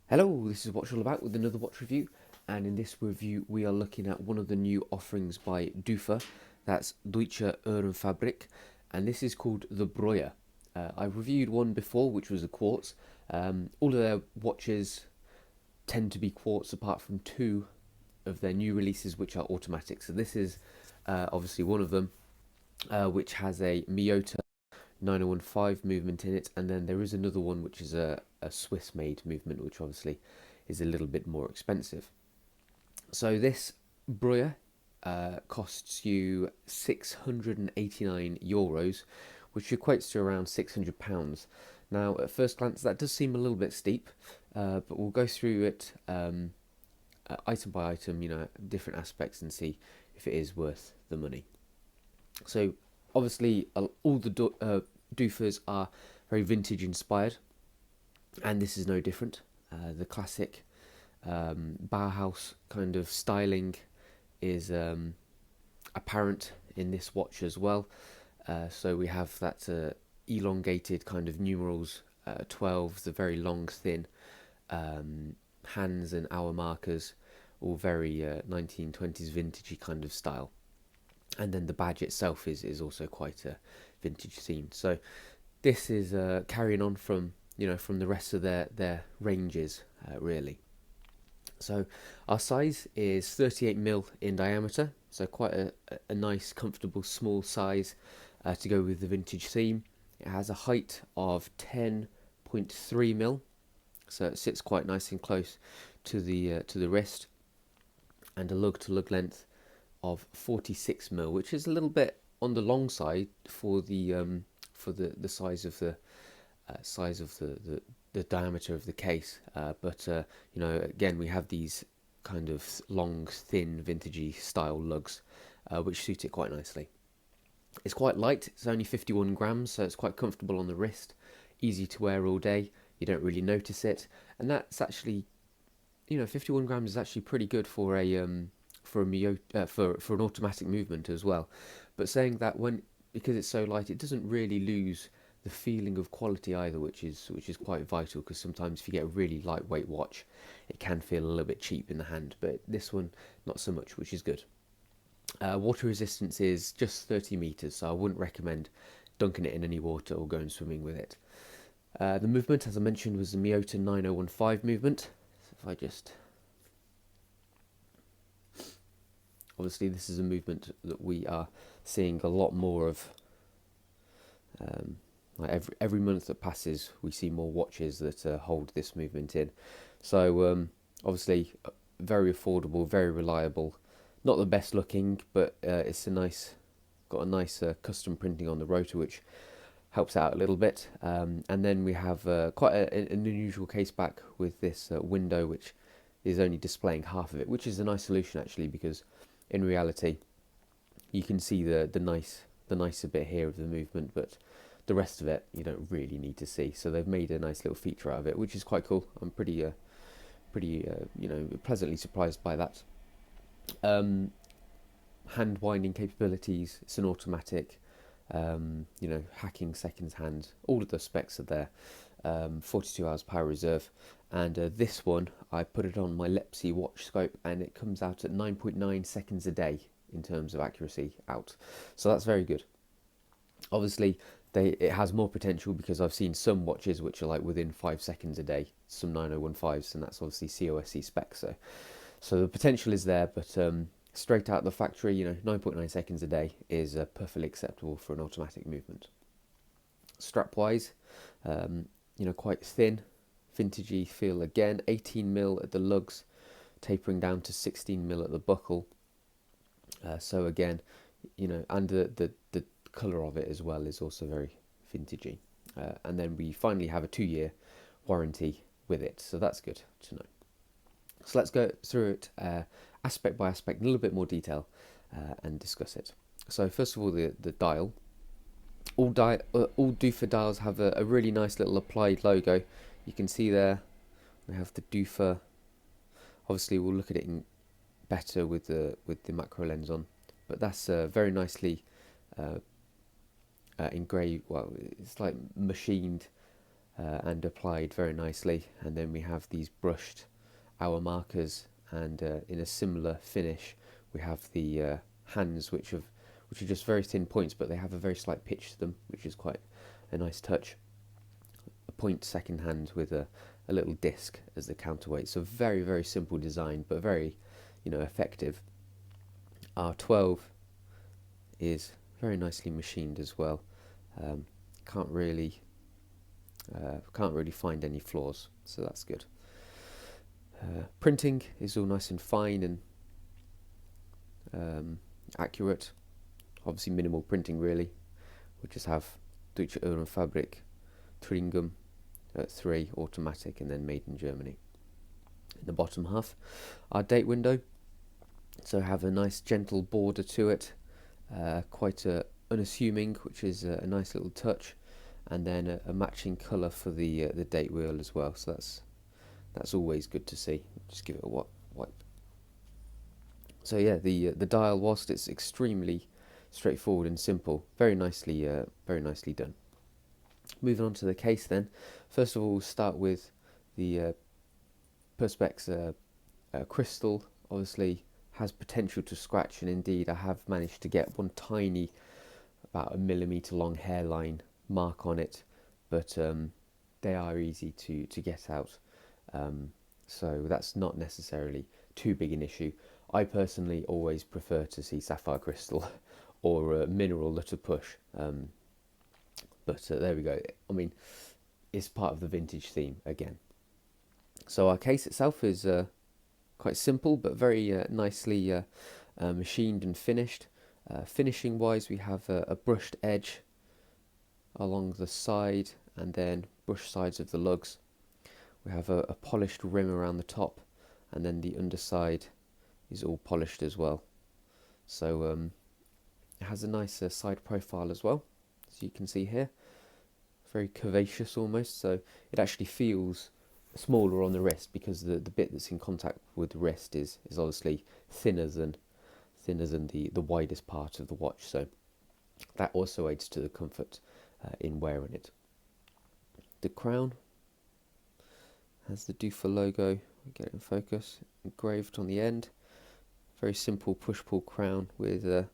Hello, this is Watch All About with another watch review, and in this review we are looking at one of the new offerings by Dufa, that's Deutsche Uhrenfabrik, and this is called the Breuer. I've reviewed one before which was a quartz. All of their watches tend to be quartz apart from two of their new releases which are automatic. So this is obviously one of them, which has a Miyota 9015 movement in it, and then there is another one which is a Swiss made movement, which obviously is a little bit more expensive. So this Breuer costs you €689, which equates to around £600. Now, at first glance, that does seem a little bit steep, but we'll go through it item by item, different aspects, and see if it is worth the money. So, obviously, all the Dufas are very vintage inspired, and this is no different. The classic Bauhaus kind of styling is apparent in this watch as well. So we have that elongated kind of numerals, 12, the very long, thin hands and hour markers, all very 1920s vintagey kind of style. And then the badge itself is also quite a vintage theme. So this is carrying on from from the rest of their ranges, really. So our size is 38mm in diameter, so quite a nice, comfortable, small size to go with the vintage theme. It has a height of 10.3mm, so it sits quite nice and close to the wrist, and a lug-to-lug length of 46mm, which is a little bit on the long side for the size of the diameter of the case. But again, we have these kind of long, thin, vintagey style lugs, which suit it quite nicely. It's quite light. It's only 51 grams, so it's quite comfortable on the wrist, easy to wear all day. You don't really notice it, and that's actually, 51 grams is actually pretty good for for an automatic movement as well. But saying that, because it's so light, it doesn't really lose the feeling of quality either, which is quite vital, because sometimes if you get a really lightweight watch, it can feel a little bit cheap in the hand. But this one, not so much, which is good. Water resistance is just 30 meters, so I wouldn't recommend dunking it in any water or going swimming with it. The movement, as I mentioned, was the Miyota 9015 movement. So if I just... Obviously, this is a movement that we are seeing a lot more of. Like every month that passes, we see more watches that hold this movement in. So obviously, very affordable, very reliable. Not the best looking, but it's got a nice custom printing on the rotor, which helps out a little bit. And then we have quite an unusual case back with this window, which is only displaying half of it, which is a nice solution actually, because in reality, you can see the nicer bit here of the movement, but the rest of it you don't really need to see. So they've made a nice little feature out of it, which is quite cool. I'm pretty pleasantly surprised by that. Hand winding capabilities. It's an automatic. Hacking seconds hand. All of the specs are there. 42 hours power reserve, and this one I put it on my Lepsy watch scope, and it comes out at 9.9 seconds a day in terms of accuracy out. So that's very good. Obviously, it has more potential, because I've seen some watches which are like within 5 seconds a day, some 9015s, and that's obviously COSC specs. So the potential is there, but straight out of the factory, 9.9 seconds a day is perfectly acceptable for an automatic movement. Strap wise, quite thin, vintagey feel again. 18mm at the lugs, tapering down to 16mm at the buckle. So again, and the colour of it as well is also very vintagey. And then we finally have a 2-year warranty with it, so that's good to know. So let's go through it aspect by aspect in a little bit more detail and discuss it. So first of all, the dial. All Dufa dials have a really nice little applied logo. You can see there we have the Dufa. Obviously, we'll look at it in better with the macro lens on, but that's very nicely engraved. Well, it's like machined and applied very nicely. And then we have these brushed hour markers, and in a similar finish we have the hands, which are just very thin points, but they have a very slight pitch to them, which is quite a nice touch. A point second hand with a little disc as the counterweight. So very, very simple design, but very, effective. Our 12 is very nicely machined as well. Can't really find any flaws, so that's good. Printing is all nice and fine and accurate. Obviously minimal printing really. We just have Deutsche Uhrenfabrik, Tringum, 3, automatic, and then made in Germany. In the bottom half, our date window. So have a nice gentle border to it, quite unassuming, which is a nice little touch, and then a matching colour for the date wheel as well. So that's always good to see. Just give it a wipe. So yeah, the dial, whilst it's extremely straightforward and simple, very nicely done. Moving on to the case then. First of all, we'll start with the Perspex crystal. Obviously has potential to scratch, and indeed I have managed to get one tiny, about a millimetre long hairline mark on it, but they are easy to get out, so that's not necessarily too big an issue. I personally always prefer to see sapphire crystal or mineral at a push, but there we go. I mean, it's part of the vintage theme again. So our case itself is quite simple, but very nicely machined and finished. Finishing wise, we have a brushed edge along the side, and then brushed sides of the lugs. We have a polished rim around the top, and then the underside is all polished as well. So it has a nice side profile as well, as you can see here. Very curvaceous almost, so it actually feels smaller on the wrist, because the bit that's in contact with the wrist is obviously thinner than the widest part of the watch, so that also aids to the comfort in wearing it. The crown has the Dufa logo, get it in focus, engraved on the end. Very simple push-pull crown with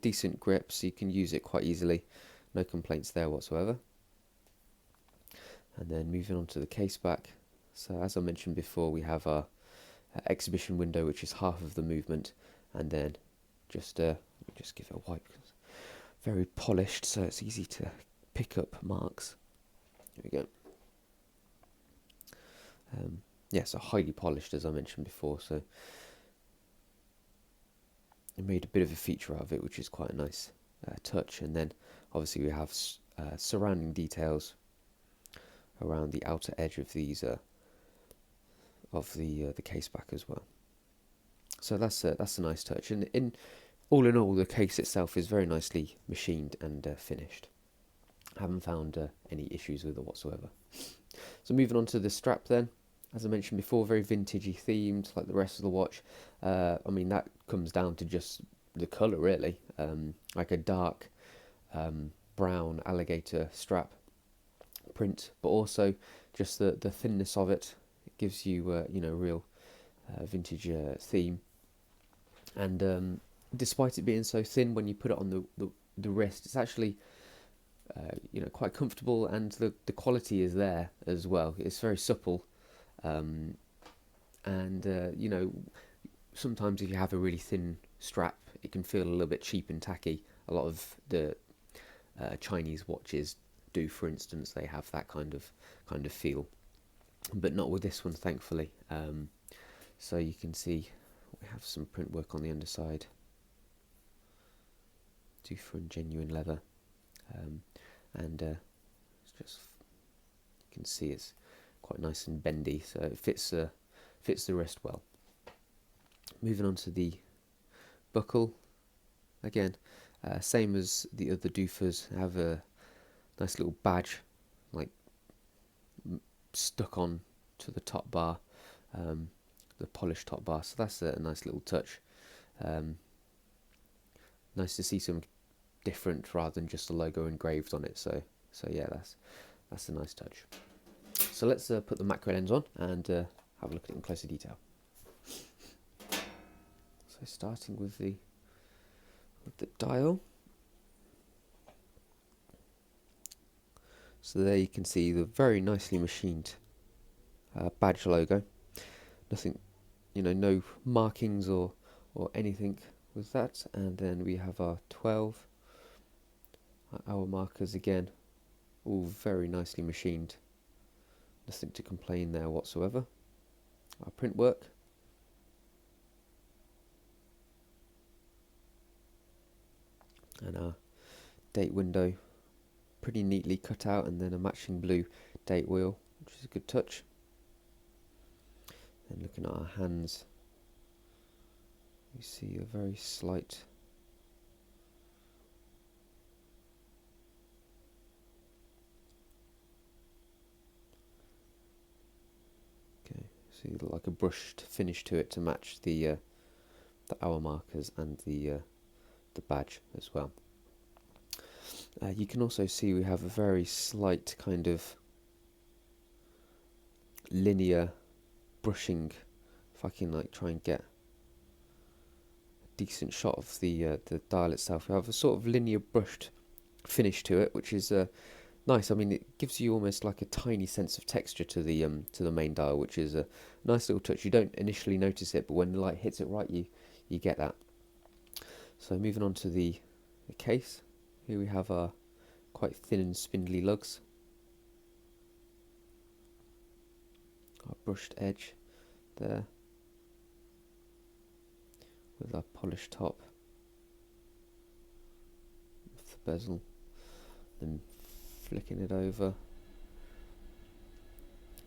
decent grip, so you can use it quite easily. No complaints there whatsoever. And then moving on to the case back. So as I mentioned before, we have our exhibition window, which is half of the movement, and then just give it a wipe. Very polished, so it's easy to pick up marks. There we go. Yeah, so highly polished, as I mentioned before, so I made a bit of a feature out of it, which is quite a nice touch. And then obviously we have surrounding details around the outer edge of these the case back as well. So that's a nice touch, and in all, the case itself is very nicely machined and finished. I haven't found any issues with it whatsoever. So moving on to the strap then. As I mentioned before, very vintagey themed, like the rest of the watch. I mean, that comes down to just the colour really, like a dark brown alligator strap print, but also just the thinness of it. It gives you real vintage theme. And despite it being so thin, when you put it on the wrist, it's actually quite comfortable, and the quality is there as well. It's very supple, and sometimes if you have a really thin strap, it can feel a little bit cheap and tacky. A lot of the Chinese watches do, for instance. They have that kind of feel, but not with this one, thankfully. So you can see we have some print work on the underside, Dufa and genuine leather, and it's just, you can see it's quite nice and bendy, so it fits the wrist well. Moving on to the buckle, again, same as the other Dufas, have a nice little badge like stuck on to the top bar, the polished top bar, so that's a nice little touch. Nice to see some different rather than just a logo engraved on it, so So yeah, that's a nice touch. So let's put the macro lens on and have a look at it in closer detail. So starting with the dial. So there you can see the very nicely machined badge logo. Nothing, no markings or anything with that. And then we have our 12 hour markers again, all very nicely machined. Nothing to complain there whatsoever. Our print work. And our date window, pretty neatly cut out, and then a matching blue date wheel, which is a good touch. And looking at our hands, you see a very slight see like a brushed finish to it to match the hour markers and the badge as well. You can also see we have a very slight kind of linear brushing. If I can try and get a decent shot of the dial itself, we have a sort of linear brushed finish to it, which is nice. I mean, it gives you almost like a tiny sense of texture to the main dial, which is a nice little touch. You don't initially notice it, but when the light hits it right, you get that. So moving on to the case, here we have our quite thin and spindly lugs, our brushed edge there with our polished top with the bezel, then flicking it over,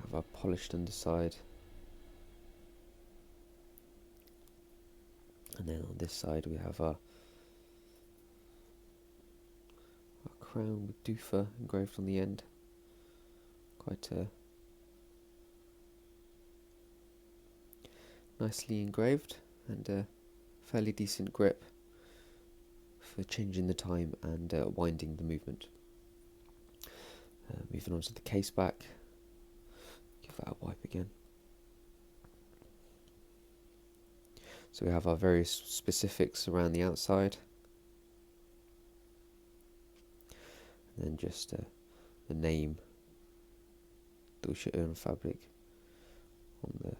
have our polished underside, and then on this side we have our crown with Dufa engraved on the end. Quite nicely engraved, and a fairly decent grip for changing the time and winding the movement. Moving on to the case back, give that a wipe again. So we have our various specifics around the outside, and then just the name Deutsche Uhrenfabrik on the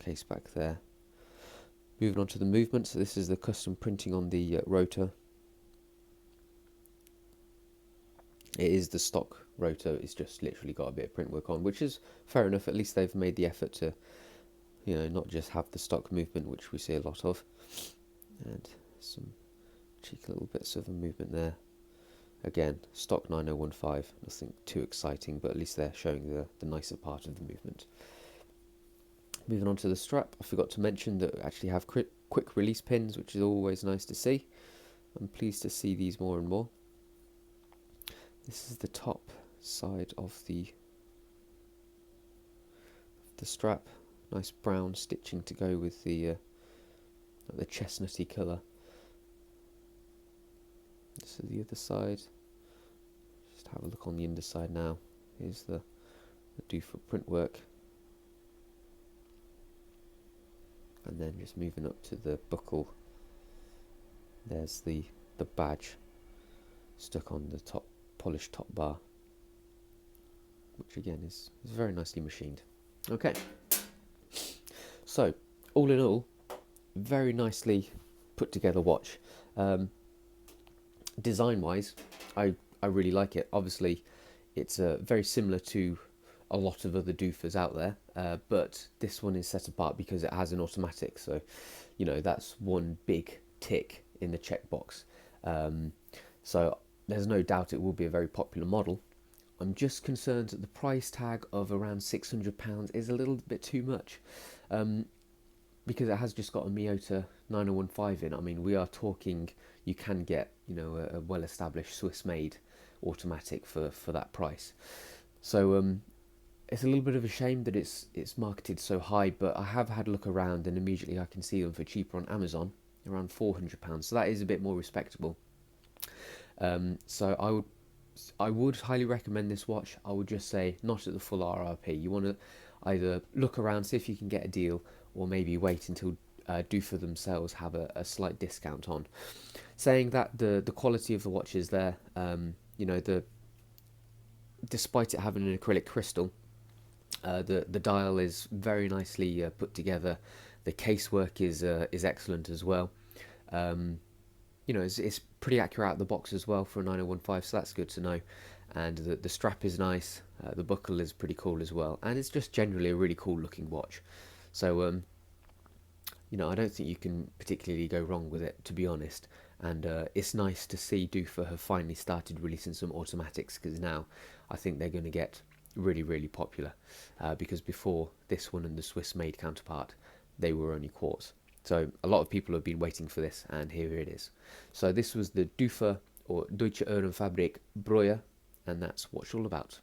case back there. Moving on to the movement, so this is the custom printing on the rotor. It is the stock rotor, it's just literally got a bit of print work on, which is fair enough. At least they've made the effort to, not just have the stock movement, which we see a lot of, and some cheeky little bits of a movement there. Again, stock 9015, nothing too exciting, but at least they're showing the nicer part of the movement. Moving on to the strap, I forgot to mention that we actually have quick release pins, which is always nice to see. I'm pleased to see these more and more. This is the top side of the strap, nice brown stitching to go with the chestnutty colour. This is the other side. Just have a look on the underside now. Here's the Dufa print work. And then just moving up to the buckle, there's the badge stuck on the top polished top bar, which again is very nicely machined. Okay, so all in all, very nicely put together watch. Design wise, I really like it. Obviously it's very similar to a lot of other Dufas out there, but this one is set apart because it has an automatic, so that's one big tick in the checkbox. So there's no doubt it will be a very popular model. I'm just concerned that the price tag of around £600 is a little bit too much, because it has just got a Miyota 9015 in. I mean, we are talking, you can get a well-established Swiss-made automatic for that price. So it's a little bit of a shame that it's marketed so high, but I have had a look around and immediately I can see them for cheaper on Amazon, around £400. So that is a bit more respectable. So I would I would highly recommend this watch. I would just say not at the full RRP. You want to either look around, see if you can get a deal, or maybe wait until Dufa themselves have a slight discount on. Saying that, the quality of the watch is there. You know, despite it having an acrylic crystal, the dial is very nicely put together. The casework is excellent as well. Um, you know, it's pretty accurate out of the box as well for a 9015, so that's good to know. And the strap is nice. The buckle is pretty cool as well, and it's just generally a really cool looking watch. So you know, I don't think you can particularly go wrong with it, to be honest. And it's nice to see Dufa have finally started releasing some automatics, because now I think they're going to get really, really popular. Because before this one and the Swiss-made counterpart, they were only quartz. So a lot of people have been waiting for this, and here it is. So this was the Dufa, or Deutsche Uhrenfabrik Breuer, and that's what it's all about.